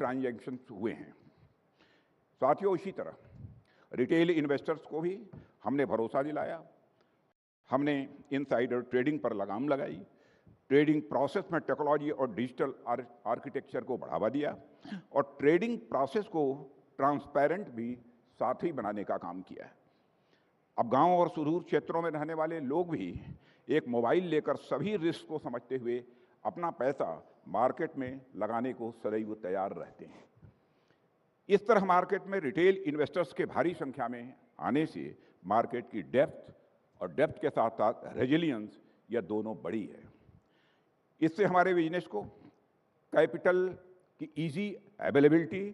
Transactions हुए हैं। साथियों, इसी तरह रिटेल इन्वेस्टर्स को भी हमने भरोसा दिलाया। हमने इनसाइडर ट्रेडिंग पर लगाम लगाई, ट्रेडिंग प्रोसेस में टेक्नोलॉजी और डिजिटल आर्किटेक्चर को बढ़ावा दिया और ट्रेडिंग प्रोसेस को ट्रांसपेरेंट भी साथ ही बनाने का काम किया है। अब गांव और सुदूर क्षेत्रों में रहने वाले लोग भी एक मोबाइल लेकर सभी रिस्क को समझते हुए अपना पैसा मार्केट में लगाने को सदैव तैयार रहते हैं। इस तरह मार्केट में रिटेल इन्वेस्टर्स के भारी संख्या में आने से मार्केट की डेप्थ और डेप्थ के साथ साथ रेजिलियंस, यह दोनों बढ़ी है। इससे हमारे बिजनेस को कैपिटल की इजी अवेलेबिलिटी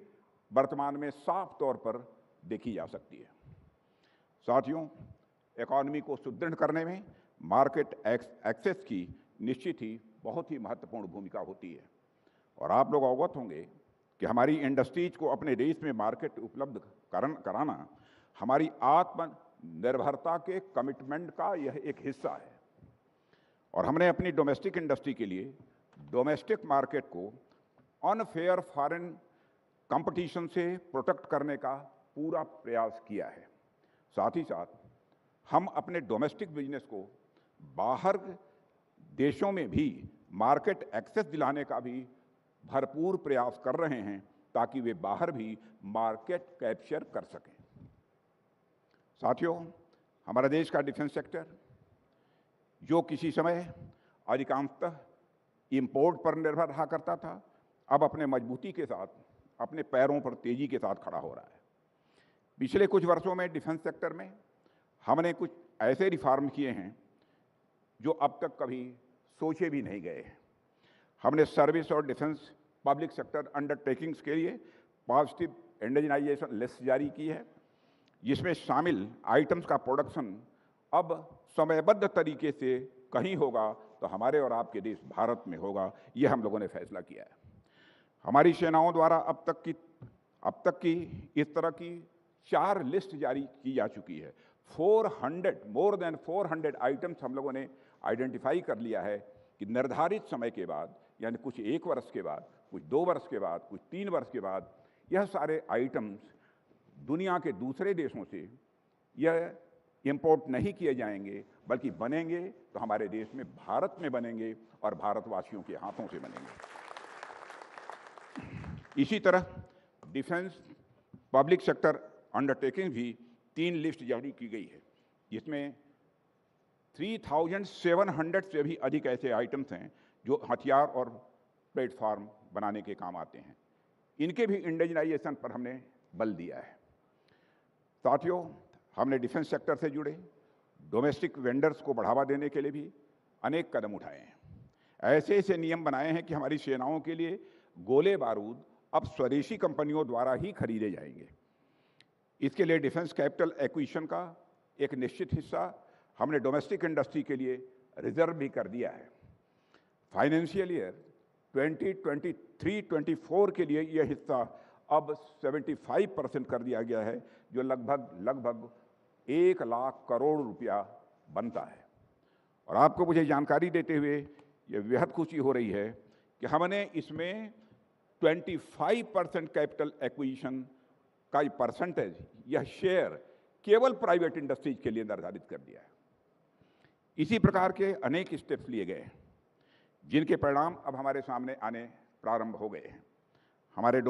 वर्तमान में साफ तौर पर देखी जा सकती है। साथियों, इकॉनमी को सुदृढ़ करने में मार्केट एक्सेस की निश्चित ही बहुत ही महत्वपूर्ण भूमिका होती है और आप लोग अवगत होंगे कि हमारी इंडस्ट्रीज को अपने देश में मार्केट उपलब्ध कराना हमारी आत्मनिर्भरता के कमिटमेंट का यह एक हिस्सा है और हमने अपनी डोमेस्टिक इंडस्ट्री के लिए डोमेस्टिक मार्केट को अनफेयर फॉरेन कंपटीशन से प्रोटेक्ट करने का पूरा प्रयास किया है। साथ ही साथ हम अपने डोमेस्टिक बिजनेस को बाहर देशों में भी मार्केट एक्सेस दिलाने का भी भरपूर प्रयास कर रहे हैं ताकि वे बाहर भी मार्केट कैप्चर कर सकें। साथियों, हमारा देश का डिफेंस सेक्टर जो किसी समय अधिकांशतः इंपोर्ट पर निर्भर रहा करता था, अब अपने मजबूती के साथ अपने पैरों पर तेजी के साथ खड़ा हो रहा है। पिछले कुछ वर्षों में डिफेंस सेक्टर में हमने कुछ ऐसे रिफॉर्म किए हैं जो अब तक कभी सोचे भी नहीं गए हैं। हमने सर्विस और डिफेंस पब्लिक सेक्टर अंडरटेकिंग्स के लिए पॉजिटिव इंडिजिनाइजेशन लिस्ट जारी की है, जिसमें शामिल आइटम्स का प्रोडक्शन अब समयबद्ध तरीके से कहीं होगा तो हमारे और आपके देश भारत में होगा। यह हम लोगों ने फैसला किया है। हमारी सेनाओं द्वारा अब तक की इस तरह की 4 लिस्ट जारी की जा चुकी है। मोर देन 400 आइटम्स हम लोगों ने आइडेंटिफाई कर लिया है कि निर्धारित समय के बाद, यानी कुछ 1 वर्ष के बाद, कुछ 2 वर्ष के बाद, कुछ 3 वर्ष के बाद, यह सारे आइटम्स दुनिया के दूसरे देशों से यह इंपोर्ट नहीं किए जाएंगे, बल्कि बनेंगे तो हमारे देश में भारत में बनेंगे और भारतवासियों के हाथों से बनेंगे। इसी तरह डिफेंस पब्लिक सेक्टर अंडरटेकिंग भी 3 लिस्ट जारी की गई है, जिसमें 3700 से भी अधिक ऐसे आइटम्स हैं जो हथियार और प्लेटफॉर्म बनाने के काम आते हैं। इनके भी इंडिजिनाइजेशन पर हमने बल दिया है। साथियों, हमने डिफेंस सेक्टर से जुड़े डोमेस्टिक वेंडर्स को बढ़ावा देने के लिए भी अनेक कदम उठाए हैं। ऐसे ऐसे नियम बनाए हैं कि हमारी सेनाओं के लिए गोले बारूद अब स्वदेशी कंपनियों द्वारा ही खरीदे जाएंगे। इसके लिए डिफेंस कैपिटल एक्विजिशन का एक निश्चित हिस्सा हमने डोमेस्टिक इंडस्ट्री के लिए रिजर्व भी कर दिया है। फाइनेंशियल ईयर 2023-24 के लिए यह हिस्सा अब 75% कर दिया गया है, जो लगभग 1 लाख करोड़ रुपया बनता है। और आपको मुझे जानकारी देते हुए यह बेहद खुशी हो रही है कि हमने इसमें 25% कैपिटल एक्विजिशन का परसेंटेज, यह शेयर केवल प्राइवेट इंडस्ट्रीज के लिए निर्धारित कर दिया है। इसी प्रकार के अनेक स्टेप्स लिए गए हैं, जिनके परिणाम अब हमारे सामने आने प्रारंभ हो गए हैं। हमारे